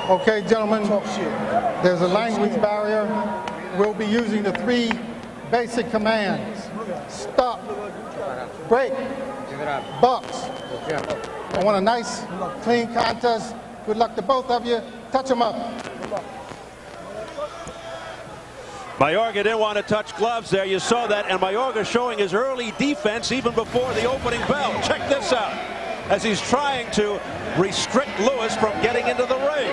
Okay, gentlemen, there's a language barrier. We'll be using the 3 basic commands. Stop, break, box. I want a nice, clean contest. Good luck to both of you. Touch them up. Mayorga didn't want to touch gloves there. You saw that. And Mayorga showing his early defense even before the opening bell. Check this out as he's trying to restrict Lewis from getting into the ring.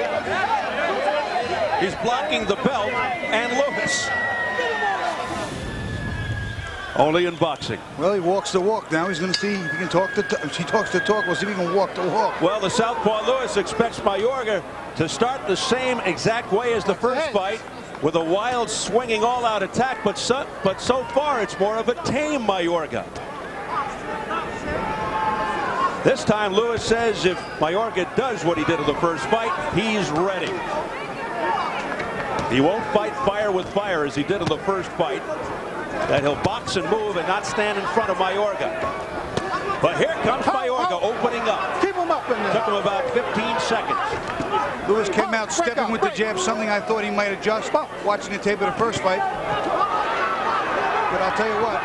He's blocking the belt and Lewis. Only in boxing. Well, he walks the walk. Now he's going to see if he can talk the talk. If he talks the talk, we'll see if he can walk the walk. Well, the southpaw Lewis expects Mayorga to start the same exact way as the first fight, with a wild, swinging, all-out attack. But so far, it's more of a tame Mayorga. This time, Lewis says if Mayorga does what he did in the first fight, he's ready. He won't fight fire with fire as he did in the first fight. That he'll box and move and not stand in front of Mayorga. But here comes Mayorga opening up. Keep him up in there. Took him about 15 seconds. Lewis came out stepping with the jab, something I thought he might adjust watching the tape of the first fight. But I'll tell you what,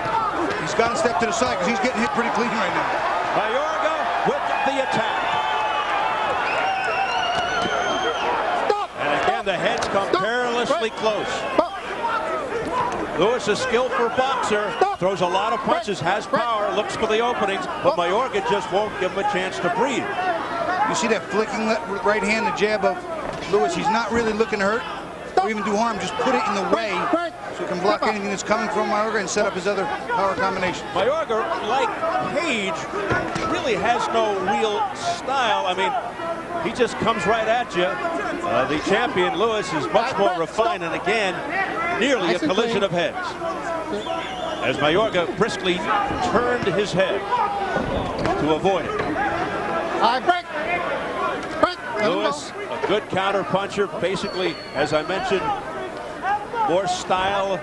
he's got to step to the side because he's getting hit pretty clean right now. Mayorga with the attack. And again, the heads come perilously close. Lewis, a skillful boxer, throws a lot of punches, has power, looks for the openings, but Mayorga just won't give him a chance to breathe. You see that flicking right hand, the jab of Lewis. He's not really looking to hurt or even do harm, just put it in the way so he can block anything that's coming from Mayorga and set up his other power combination. Mayorga, like Page, really has no real style. I mean, he just comes right at you. The champion, Lewis, is much more refined, and again, nearly a collision of heads. As Mayorga briskly turned his head to avoid it. Lewis, a good counter puncher, basically, as I mentioned, more style.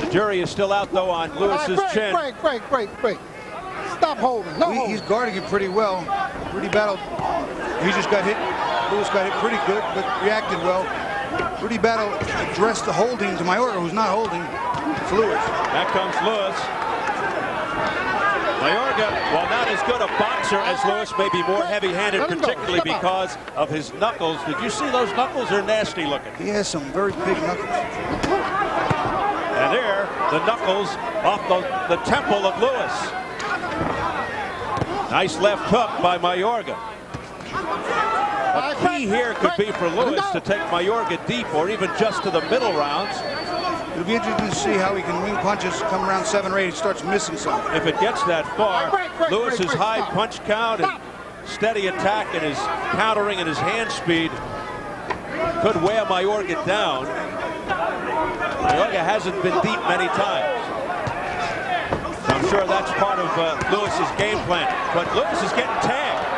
The jury is still out, though, on Lewis's chin. Break. Stop holding. He's guarding it pretty well. Pretty battled. He just got hit. Lewis got hit pretty good, but reacted well. Rudy Battle addressed the holding to Mayorga, who's not holding. It's Lewis. Back comes Lewis. Mayorga, while not as good a boxer as Lewis, may be more heavy-handed, particularly because of his knuckles. Did you see those knuckles? They're nasty looking. He has some very big knuckles. And there, the knuckles off the temple of Lewis. Nice left hook by Mayorga. A key here could be for Lewis to take Mayorga deep or even just to the middle rounds. It'll be interesting to see how he can wing punches come around 7 or 8. He starts missing some. If it gets that far, Lewis's high punch count and steady attack and his countering and his hand speed could wear Mayorga down. Mayorga hasn't been deep many times. I'm sure that's part of Lewis's game plan. But Lewis is getting tagged.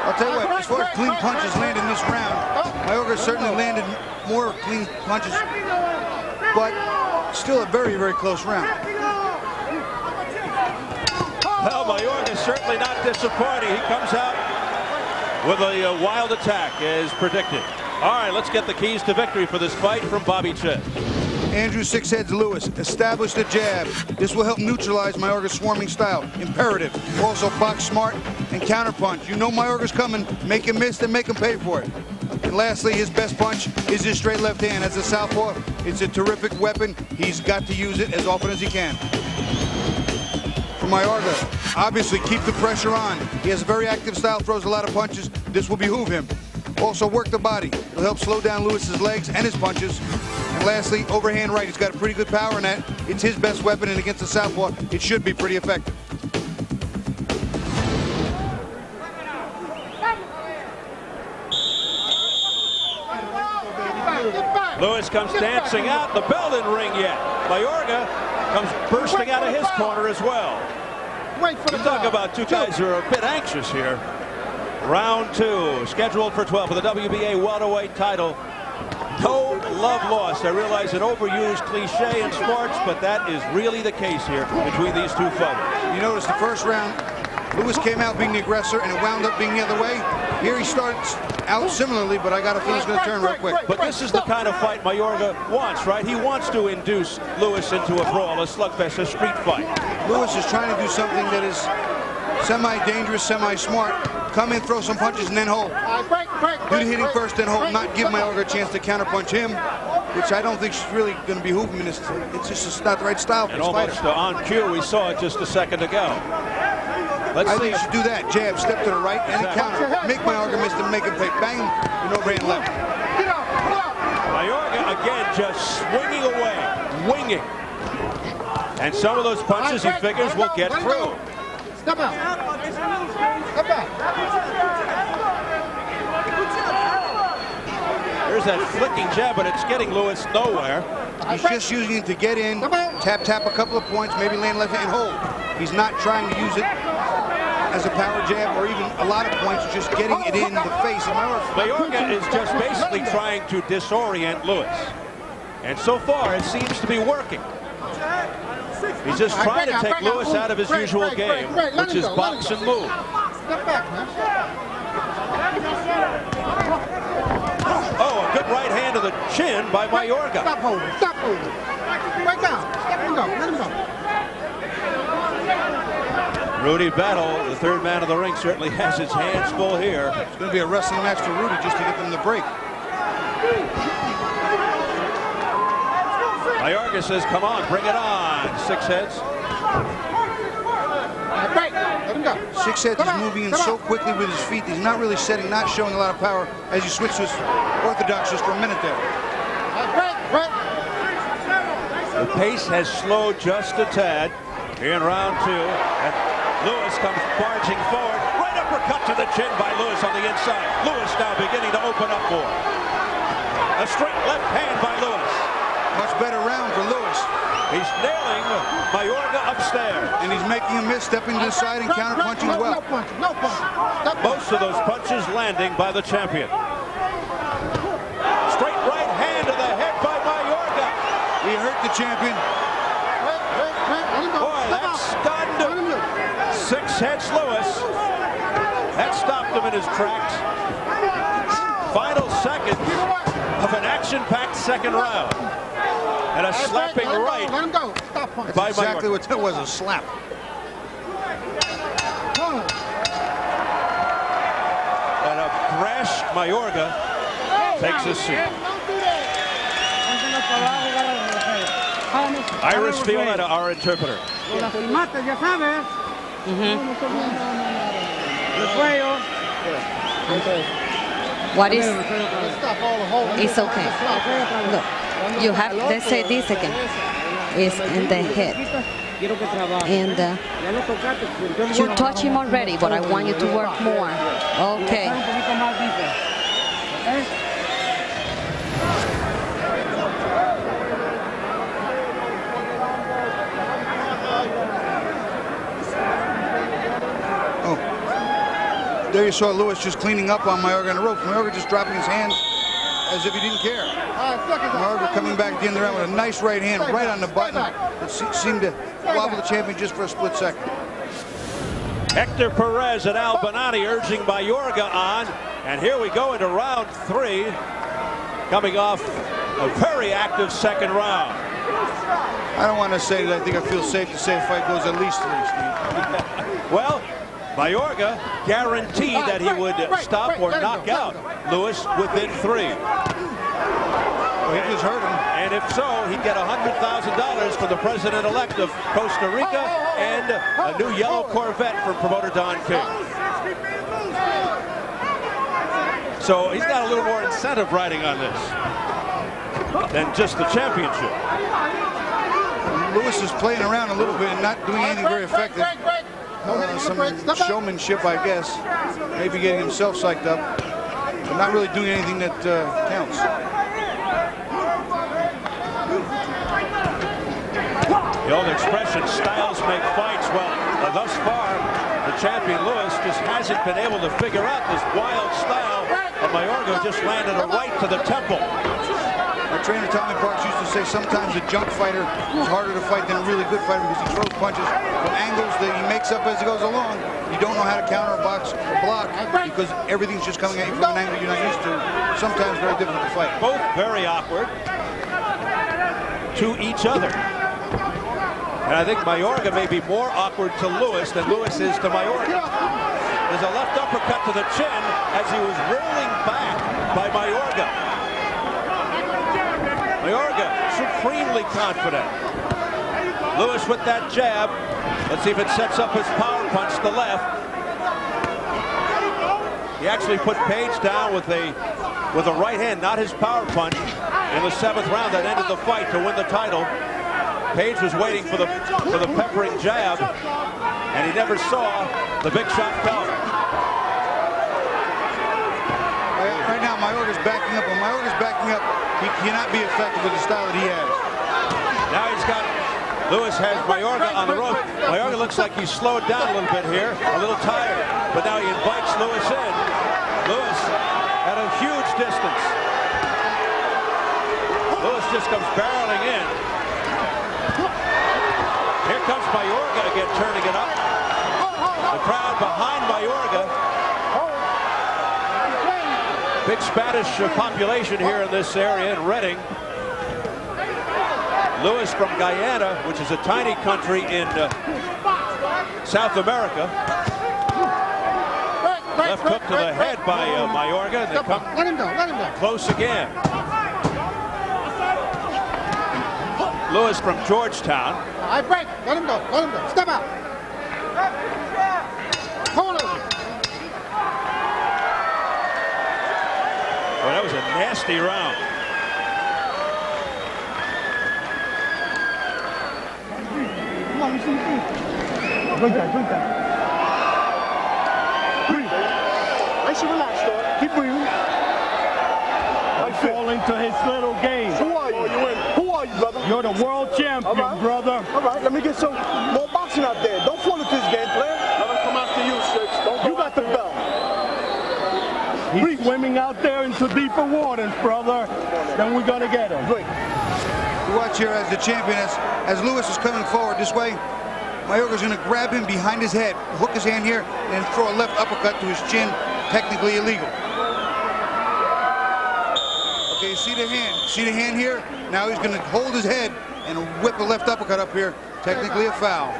I'll tell you what, as far as clean punches landed in this round, Mayorga certainly landed more clean punches, but still a very, very close round. Well, Mayorga is certainly not disappointing. He comes out with a wild attack, as predicted. All right, let's get the keys to victory for this fight from Bobby Chen. Andrew Six Heads Lewis, establish the jab. This will help neutralize Mayorga's swarming style. Imperative. Also box smart and counterpunch. You know Mayorga's coming. Make him miss, then make him pay for it. And lastly, his best punch is his straight left hand. As a southpaw, it's a terrific weapon. He's got to use it as often as he can. For Mayorga, obviously keep the pressure on. He has a very active style, throws a lot of punches. This will behoove him. Also work the body. It'll help slow down Lewis's legs and his punches. And lastly, overhand right. He's got a pretty good power in that. It's his best weapon, and against the southpaw, it should be pretty effective. Lewis comes dancing out. The bell didn't ring yet. Mayorga comes bursting out of his corner as well. You talk about two guys who are a bit anxious here. Round 2, scheduled for 12 for the WBA welterweight title. No love lost. I realize an overused cliche in sports, but that is really the case here between these two fighters. You notice the first round, Lewis came out being the aggressor, and it wound up being the other way. Here he starts out similarly, but I got a feeling he's going to turn real quick. But this is the kind of fight Mayorga wants, right? He wants to induce Lewis into a brawl, a slugfest, a street fight. Lewis is trying to do something that is semi-dangerous, semi-smart. Come in, throw some punches, and then hold. Do the hitting first, then hold. Not give Mayorga a chance to counterpunch him, which I don't think is really going to behoove him. It's just not the right style for and this almost fighter. On cue, we saw it just a second ago. Let's I see. think you should do that. Jab, step to the right, and counter. Make Mayorga miss and make him pay. Bang him, and overhand left. Mayorga again just swinging away, winging. And some of those punches he figures will get through. Step out. Step back. There's that flicking jab, but it's getting Lewis nowhere. He's just using it to get in, tap a couple of points, maybe land left and hold. He's not trying to use it as a power jab or even a lot of points, just getting it in the face of Mayorga is just basically trying to disorient Lewis. And so far, it seems to be working. He's just trying to take Lewis out of his usual game, which is box and move. Step back, man. Oh, a good right hand to the chin by Mayorga. Stop holding. Stop holding. Right down. Let him go. Let him go. Rudy Battle, the third man of the ring, certainly has his hands full here. It's going to be a wrestling match for Rudy just to get them to break. Mayorga says, come on, bring it on. 6 heads. Let him go. 6 heads is moving in so quickly with his feet. He's not really setting, not showing a lot of power as he switches orthodox just for a minute there. The pace has slowed just a tad here in round 2. And Lewis comes barging forward. Right uppercut to the chin by Lewis on the inside. Lewis now beginning to open up more. A straight left hand by Lewis. Much better round for Lewis. He's nailing Mayorga upstairs. And he's making a miss, stepping to the side and counter-punching well. No punch. Most of those punches landing by the champion. Straight right hand to the head by Mayorga. He hurt the champion. Boy, that stunned 6 heads Lewis. That stopped him in his tracks. Final seconds of an action-packed second round. And a slapping right Let him go. Stop punch. by Exactly Mayorga. what that was, a slap. And a brash Mayorga takes his seat. Iris Violeta, our interpreter. What is? It's okay. Look, you have. Let's say this again. It's in the head, and you touch him already, but I want you to work more. Okay. There you saw Lewis just cleaning up on Mayorga on the ropes. Mayorga just dropping his hands as if he didn't care. Mayorga coming back at the end of the round with a nice right hand right on the button. It seemed to wobble the champion just for a split second. Hector Perez and Al Bonani urging Mayorga on. And here we go into round 3. Coming off a very active second round. I don't want to say that I think I feel safe to say the fight goes at least 3, Steve. Well, Mayorga guaranteed that he would stop or knock out Lewis within 3. Well, he just hurt him. And if so, he'd get $100,000 from the president-elect of Costa Rica and a new yellow Corvette from promoter Don King. So he's got a little more incentive riding on this than just the championship. Lewis is playing around a little bit and not doing anything very effective. Some showmanship, I guess. Maybe getting himself psyched up, but not really doing anything that counts. The old expression, styles make fights. Well, thus far, the champion Lewis just hasn't been able to figure out this wild style of Mayorga, just landed a right to the temple. My trainer Tommy Parks used to say sometimes a junk fighter is harder to fight than a really good fighter because he throws punches from angles that he makes up as he goes along. You don't know how to counter a box or block because everything's just coming at you from an angle you're not used to. Sometimes very difficult to fight. Both very awkward to each other. And I think Mayorga may be more awkward to Lewis than Lewis is to Mayorga. There's a left uppercut to the chin as he was rolling back by Mayorga. Mayorga supremely confident. Lewis with that jab. Let's see if it sets up his power punch to the left. He actually put Page down with a right hand, not his power punch, in the 7th round that ended the fight to win the title. Page was waiting for the peppering jab, and he never saw the big shot come. Right now, Mayorga's backing up. When Mayorga's backing up, he cannot be effective with the style that he has. Now he's got, Lewis has Mayorga on the rope. Mayorga looks like he's slowed down a little bit here, a little tired, but now he invites Lewis in. Lewis at a huge distance. Lewis just comes barreling in. Here comes Mayorga again, turning it up. The crowd behind Mayorga. Big Spanish population here in this area in Reading. Lewis from Guyana, which is a tiny country in South America. Left hook to the head by Mayorga. They come close again. Lewis from Georgetown. I break. Let him go. Let him go. Step out. Corner. Well, that was a nasty round. Come on, you see. Break that. Breathe. I should relax, though. Keep breathing. I fall into his little game. Who are you? Who are you, brother? You're the world champion, brother. All right, let me get some more boxing out there. Don't fall into his game plan. Let him come after you, Six. You got the belt. He's swimming out there into deeper waters, brother. Then we're gonna get him. Great. You watch here as the champion, as Lewis is coming forward this way, Mayorga's going to grab him behind his head, hook his hand here, and then throw a left uppercut to his chin, technically illegal. Okay, you see the hand? See the hand here? Now he's going to hold his head and whip a left uppercut up here, technically a foul.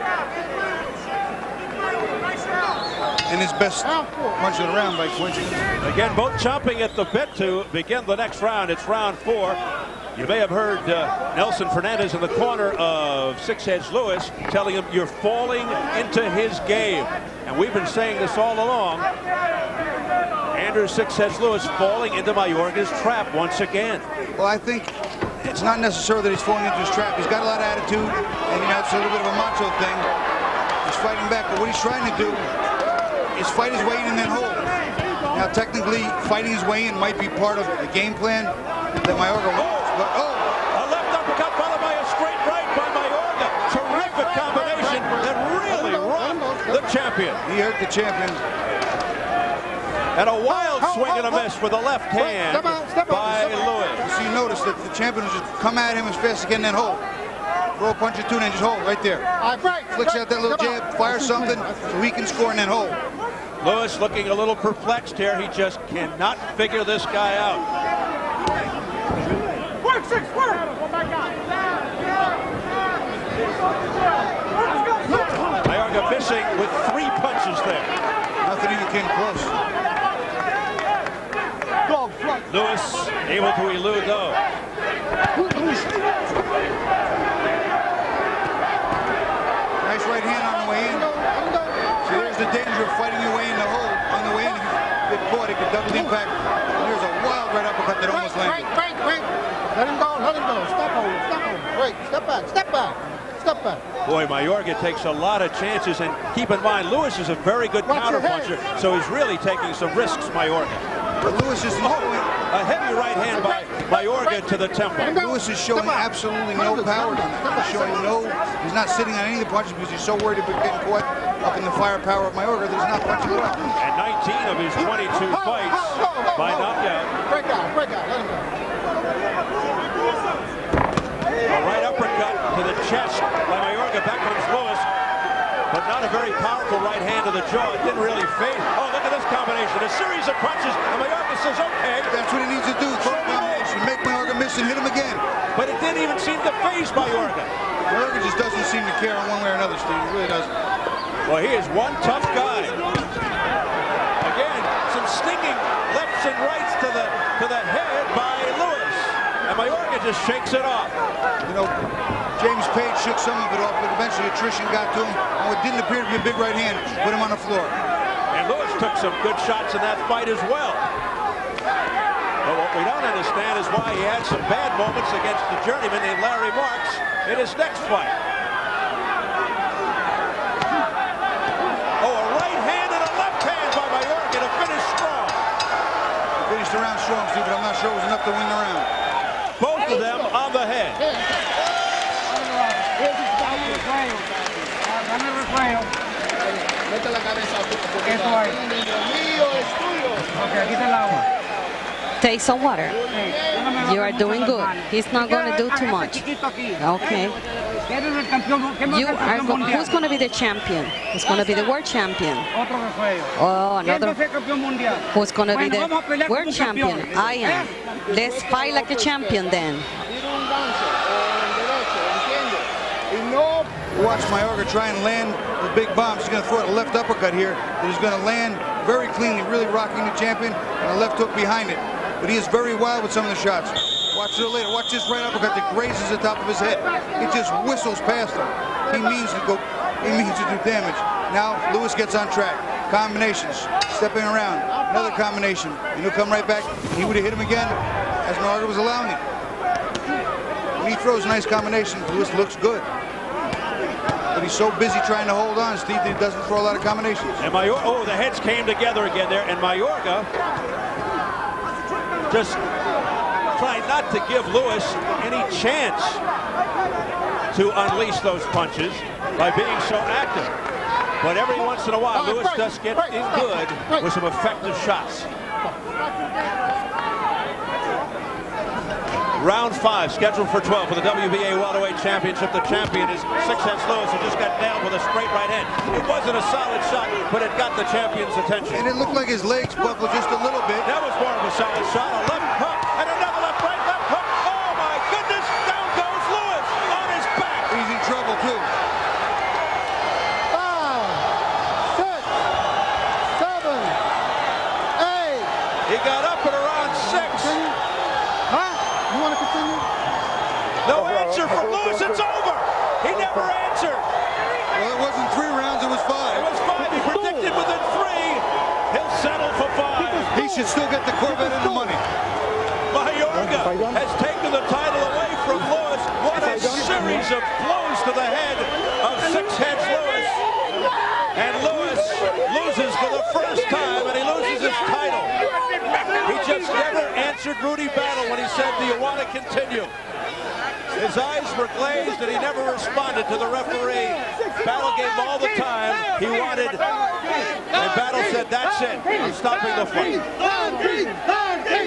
And his best punch of the round by coincidence. Again, both chomping at the bit to begin the next round. It's round 4. You may have heard Nelson Fernandez in the corner of Six Heads Lewis telling him you're falling into his game. And we've been saying this all along. Andrew Six Heads Lewis falling into Mayorga's trap once again. Well, I think it's not necessary that he's falling into his trap. He's got a lot of attitude, and you know, it's a little bit of a macho thing. He's fighting back, but what he's trying to do is fight his way in and then hold. Now, technically, fighting his way in might be part of the game plan that Mayorga wants. But, a left uppercut followed by a straight right by Mayorga. Terrific combination that really rocked the champion. He hurt the champion. And a wild swing and a miss with the left hand by Lewis. So you notice that the champion will just come at him as fast as he can and then hold. Throw a punch or two and then just hold right there. Flicks out that little jab, fires something so he can score and then hold. Lewis looking a little perplexed here. He just cannot figure this guy out. Work, Six, work! Mayorga missing with 3 punches there. Nothing even came close. Lewis able to elude those. Nice right hand on the way in. So there's the danger of fighting your way in the hole. On the way in, if you get caught, it could double impact. There's a wild right uppercut that almost landed. Break. Let him go. Stop holding. Break. Step back. Boy, Mayorga takes a lot of chances, and keep in mind, Lewis is a very good counterpuncher, so he's really taking some risks, Mayorga. But Lewis is a heavy right hand by Mayorga to the temple. Lewis is showing absolutely no power tonight. He's not sitting on any of the punches because he's so worried about getting caught up in the firepower of Mayorga that he's not punching at all. And 19 of his 22 fights by knockout. Break out. Let him go. A right uppercut to the chest by Mayorga. Back comes Lewis. But not a very powerful right hand to the jaw. It didn't really fade. Oh, look at this combination. A series of punches. And Mayorga says, okay. That's what he needs to do. Throw a combination. Make Mayorga miss and hit him again. But it didn't even seem to faze Mayorga. Mayorga just doesn't seem to care one way or another, Steve. He really doesn't. Well, he is one tough guy. Again, some stinging lefts and rights to the head by Lewis. And Mayorga just shakes it off. You know, James Page shook some of it off, but eventually attrition got to him. And what didn't appear to be a big right hand put him on the floor. And Lewis took some good shots in that fight as well. But what we don't understand is why he had some bad moments against the journeyman named Larry Marks in his next fight. Oh, a right hand and a left hand by Mayorga to finish strong. He finished the round strong, Steve, but I'm not sure it was enough to win the round. Both of them on the head. Take some water. You are doing good. He's not going to do too much. Okay. Who's going to be the champion? Who's going to be the world champion? Oh, another. Who's going to be the world champion? I am. Let's fight like a champion then. Watch Mayorga try and land the big bombs. He's going to throw out a left uppercut here that is going to land very cleanly, really rocking the champion, and a left hook behind it. But he is very wild with some of the shots. Watch it later. Watch this right uppercut that grazes the top of his head. It just whistles past him. He means to go. He means to do damage. Now Lewis gets on track. Combinations, stepping around, another combination, and he'll come right back. He would have hit him again, as Mayorga was allowing it. When he throws a nice combination, Lewis looks good. But he's so busy trying to hold on, Steve, that he doesn't throw a lot of combinations. And Mayorga, oh, the heads came together again there, and Mayorga just trying not to give Lewis any chance to unleash those punches by being so active. But every once in a while, Lewis does get in good with some effective shots. Round 5, scheduled for 12 for the WBA welterweight championship. The champion is Six Heads Lewis, who just got nailed with a straight right hand. It wasn't a solid shot, but it got the champion's attention. And it looked like his legs buckled just a little bit. That was more of a solid shot. A left hook and another left hook. Oh my goodness! Down goes Lewis on his back. He's in trouble too. 5, 6, 7, 8. He got up at around 6. You want to continue? No answer from Lewis. It's over. He never answered. Well, it wasn't 3 rounds. It was 5. It was 5. He predicted within 3. He'll settle for 5. He should still get the Corvette and the money. Mayorga has taken the title away from Lewis. What a series of blows to the head of Six Heads Lewis. And Lewis loses for the first time, and he loses his title. He just never answered Rudy Battle when he said, "Do you want to continue?" His eyes were glazed, and he never responded to the referee. Battle gave him all the time he wanted, and Battle said, "That's it. I'm stopping the fight."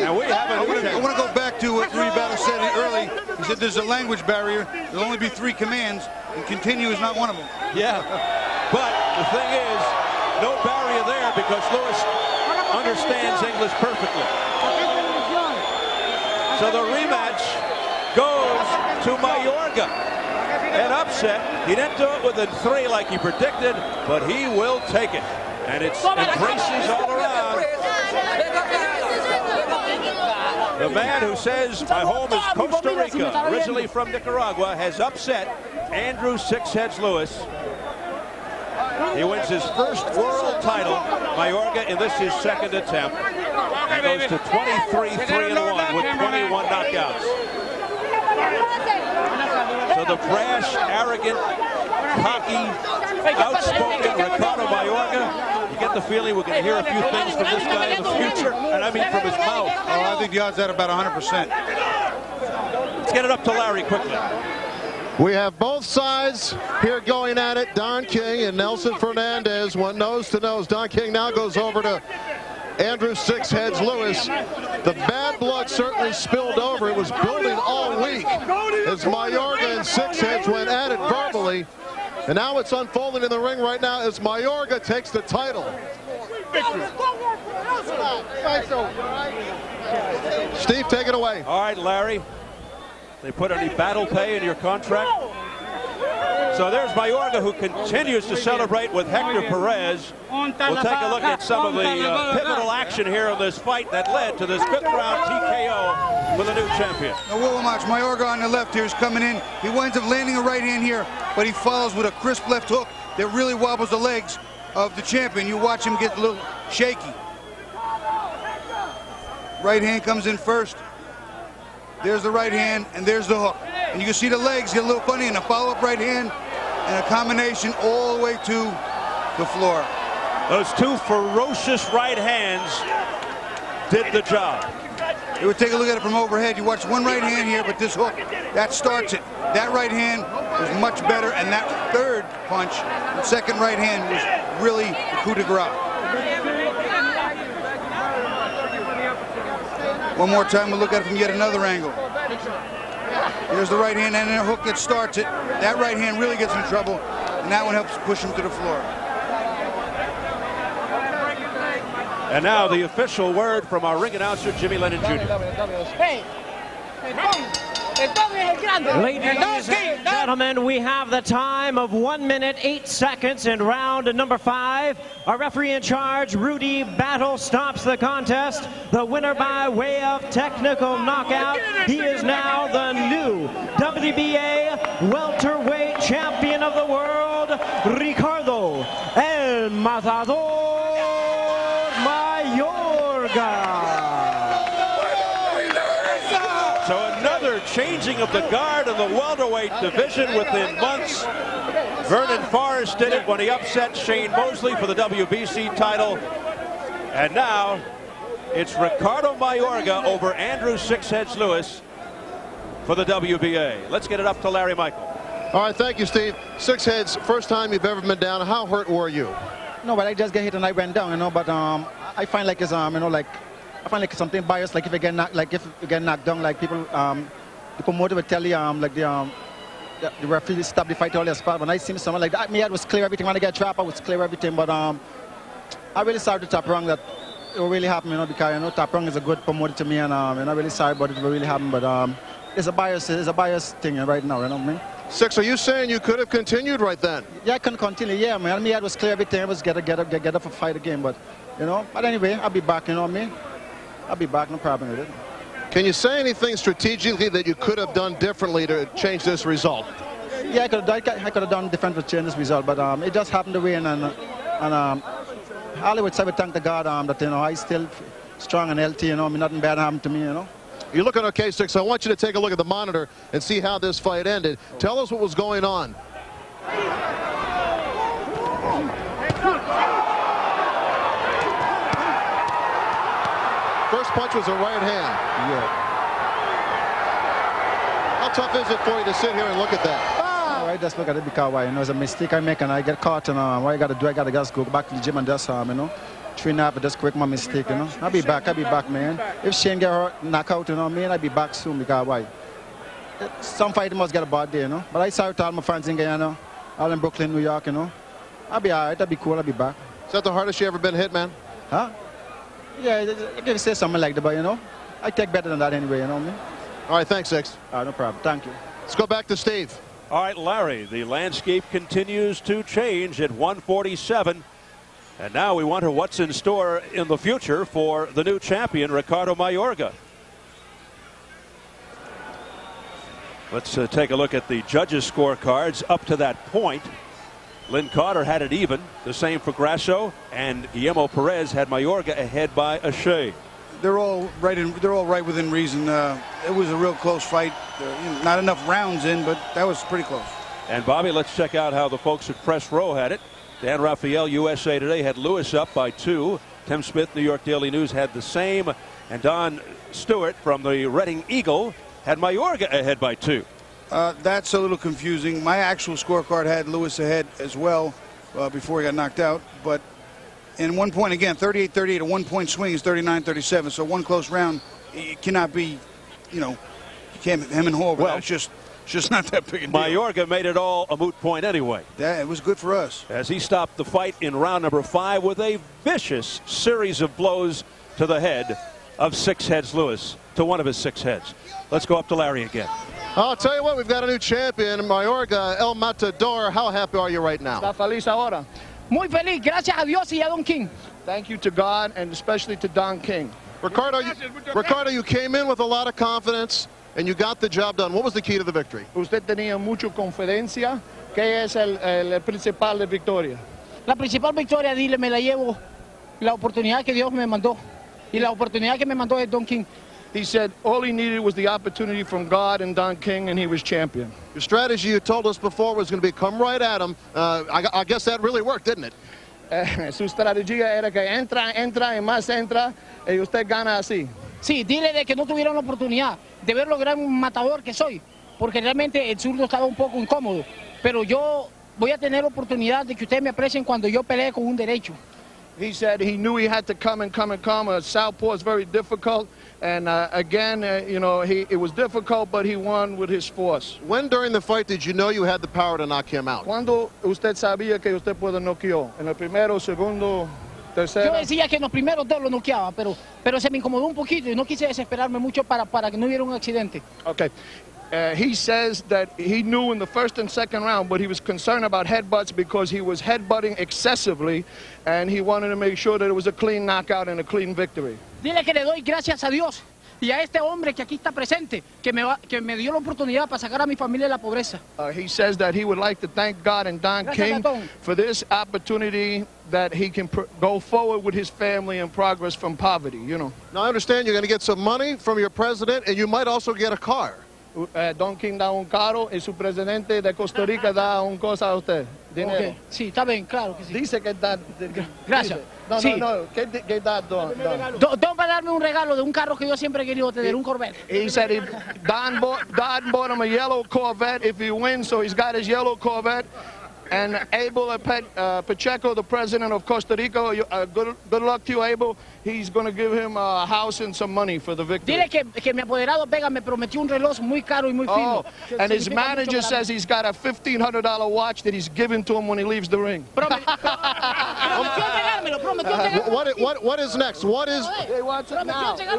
And we haven't. I want to go back to what Rudy Battle said early. He said there's a language barrier. There'll only be 3 commands, and continue is not one of them. Yeah, but the thing is, no barrier there because Lewis understands English perfectly. So the rematch goes to Mayorga. An upset. He didn't do it within 3 like he predicted, but he will take it. And it's embraces all around. The man who says, "My home is Costa Rica," originally from Nicaragua, has upset Andrew Six Heads Lewis. He wins his first world title, Mayorga, in this his 2nd attempt. And goes to 23-3-1 with 21 knockouts. So the brash, arrogant, cocky, outspoken Ricardo Mayorga, you get the feeling we're going to hear a few things from this guy in the future, and I mean from his mouth. Oh, I think the odds at about 100%. Let's get it up to Larry quickly. We have both sides here going at it. Don King and Nelson Fernandez went nose to nose. Don King now goes over to Andrew Six Heads Lewis. The bad blood certainly finally spilled over. It was building all week as Mayorga and Six Heads went at it verbally. And now it's unfolding in the ring right now as Mayorga takes the title. Steve, take it away. All right, Larry. They put any battle pay in your contract? So there's Mayorga, who continues to celebrate with Hector Perez. We'll take a look at some of the pivotal action here in this fight that led to this 5th round TKO with a new champion. Now we'll watch Mayorga on the left here is coming in. He winds up landing a right hand here, but he follows with a crisp left hook that really wobbles the legs of the champion. You watch him get a little shaky. Right hand comes in first. There's the right hand, and there's the hook. And you can see the legs get a little funny, and a follow-up right hand, and a combination all the way to the floor. Those two ferocious right hands did the job. You would take a look at it from overhead. You watch one right hand here, but this hook, that starts it. That right hand was much better, and that third punch, the second right hand, was really the coup de grace. One more time, we'll look at it from yet another angle. Here's the right hand and a hook that starts it. That right hand really gets in trouble, and that one helps push him to the floor. And now the official word from our ring announcer, Jimmy Lennon Jr. Ladies and gentlemen, we have the time of 1 minute 8 seconds in round number 5. Our referee in charge, Rudy Battle, stops the contest. The winner by way of technical knockout. He is now the new WBA welterweight champion of the world, Ricardo El Matador Mayorga. So another changing of the guard in the welterweight division within months. Vernon Forrest did it when he upset Shane Mosley for the WBC title. And now it's Ricardo Mayorga over Andrew Six Heads Lewis for the WBA. Let's get it up to Larry Michael. All right, thank you, Steve. Six Heads, first time you've ever been down. How hurt were you? No, but I just get hit and I went down, you know. But I find like it's I find like something biased. Like if you get knocked down, like people, the promoter would tell you like the referee stop the fight all their spot. When I see someone like that, me head was clear everything. When I get trapped, I was clear everything. But I really sorry to Top Rank that it really happened, you know, because you know Top Rank is a good promoter to me, and I'm really sorry about it really happened. But it's a bias thing right now, you know what I mean? Six, are you saying you could have continued right then? Yeah, I can continue. Yeah, man. Me head was clear everything. I was get up for fight again. But you know, but anyway, I'll be back. You know what I mean? I'll be back, no problem with it. Can you say anything strategically that you could have done differently to change this result? Yeah, I could have done different to change this result, but it just happened to win, and all I would say, I thank the God that, you know, I still strong and healthy, you know, I mean, nothing bad happened to me, you know. You're looking okay, Six. I want you to take a look at the monitor and see how this fight ended. Tell us what was going on. First punch was a right hand. Yeah. How tough is it for you to sit here and look at that? I just look at it because why, you know, it's a mistake I make and I get caught, and what I got to do, I got to just go back to the gym and just, you know, train up and just correct my mistake, you know. I'll be back, man. If Shane get hurt, knock out, you know what I mean, I'll be back soon because why? Some fighter must get a bad day, you know. But I sorry to all my fans in Guyana, all in Brooklyn, New York, you know. I'll be all right, I'll be cool, I'll be back. Is that the hardest you ever been hit, man? Huh? Yeah, you can say something like that, but you know, I take better than that anyway, you know what I mean? All right, thanks, Six. No problem, thank you. Let's go back to Steve. All right, Larry, the landscape continues to change at 147. And now we wonder what's in store in the future for the new champion, Ricardo Mayorga. Let's take a look at the judges' scorecards up to that point. Lynn Carter had it even, the same for Grasso, and Guillermo Perez had Mayorga ahead by a shade. They're all right within reason. It was a real close fight. Not enough rounds in, but that was pretty close. And Bobby, let's check out how the folks at Press Row had it. Dan Raphael, USA Today, had Lewis up by 2. Tim Smith, New York Daily News, had the same. And Don Stewart from the Reading Eagle had Mayorga ahead by 2. That's a little confusing. My actual scorecard had Lewis ahead as well before he got knocked out. But in 1 point, again, 38-38, a 1 point swing is 39-37. So one close round, it cannot be you know, him and Hall. Well, it's just not that big a deal. Mayorga made it all a moot point anyway. Yeah, it was good for us. As he stopped the fight in round number 5 with a vicious series of blows to the head of Six Heads Lewis, to one of his 6 heads. Let's go up to Larry again. I'll tell you what, we've got a new champion, Mayorga, El Matador. How happy are you right now? Está feliz ahora. Muy feliz, gracias a Dios y a Don King. Thank you to God and especially to Don King. Ricardo, you came in with a lot of confidence and you got the job done. What was the key to the victory? Usted tenía mucha confidencia. ¿Qué es el principal de victoria? La principal victoria, dile, me la llevo la oportunidad que Dios me mandó. Y la oportunidad que me mandó es Don King. He said all he needed was the opportunity from God and Don King, and he was champion. Your strategy, you told us before, was going to be come right at him. I guess that really worked, didn't it? Su estrategia era que entra y más entra, y usted gana así. Sí, dile de que no tuvieron la oportunidad de ver lo gran matador que soy, porque realmente el zurdo estaba un poco incómodo. Pero yo voy a tener oportunidad de que ustedes me aprecien cuando yo pelee con un derecho. He said he knew he had to come. Southpaw is very difficult. And again, you know, it was difficult, but he won with his force. When during the fight did you know you had the power to knock him out? Cuando usted sabía que usted puede noquear? En el primero, segundo, tercero. Yo decía que en los primeros 2 lo noqueaba, pero se me incomodó un poquito y no quise desesperarme mucho para que no hubiera un accidente. Okay. He says that he knew in the first and second round, but he was concerned about headbutts because he was headbutting excessively, and he wanted to make sure that it was a clean knockout and a clean victory. Dile que le doy gracias a Dios y a este hombre que aquí está presente, que me dio la oportunidad para sacar a mi familia de la pobreza. He says that he would like to thank God and Don King for this opportunity that he can go forward with his family and progress from poverty, you know. Now, I understand you're going to get some money from your president, and you might also get a car. Don King da un carro y su presidente de Costa Rica da un cosa a usted. Dinero. Okay. Sí, está bien, claro que sí. Dice que da. Gracias. No, sí. No. ¿Qué da Don? Don va a darme un regalo de un carro que yo siempre he querido tener, un Corvette. He said Don bought him a yellow Corvette if he wins, so he's got his yellow Corvette. And Abel Pacheco, the president of Costa Rica, good luck to you, Abel. He's going to give him a house and some money for the victory. Dile que mi apoderado Vega me prometió un reloj muy caro y muy fino. And his manager says he's got a $1,500 watch that he's giving to him when he leaves the ring. What is next? What is? He wants it now. He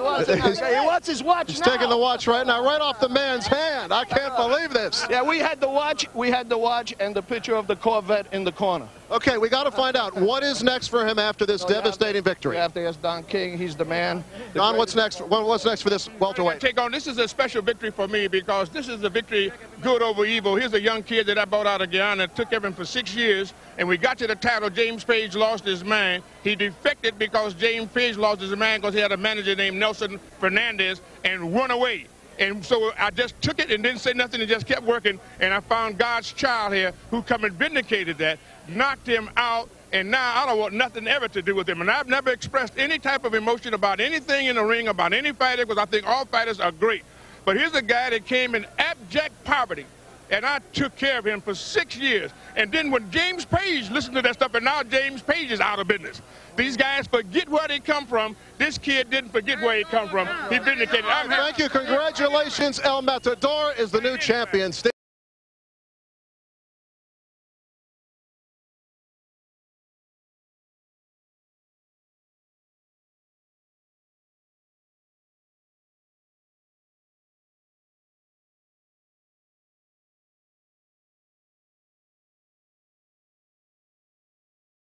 wants his watch. He's taking the watch right now, right off the man's hand. I can't believe this. Yeah, we had the watch. We had the watch and the picture of the Corvette in the corner. Okay, we got to find out what is next for him after this devastating victory. We have to ask Don King. He's the man. Don, what's next? What's next for this welterweight? This is a special victory for me because this is a victory good over evil. Here's a young kid that I brought out of Guyana. It took him for 6 years, and we got to the title. James Page lost his mind. He defected because James Page lost his mind because he had a manager named Nelson Fernandez and run away. And so I just took it and didn't say nothing and just kept working. And I found God's child here who come and vindicated that, knocked him out, and now I don't want nothing ever to do with him. And I've never expressed any type of emotion about anything in the ring, about any fighter, because I think all fighters are great. But here's a guy that came in abject poverty, and I took care of him for 6 years. And then when James Page listened to that stuff, and now James Page is out of business. These guys forget where they come from. This kid didn't forget where he come from. He vindicated. Thank you. Congratulations. El Matador is the new champion.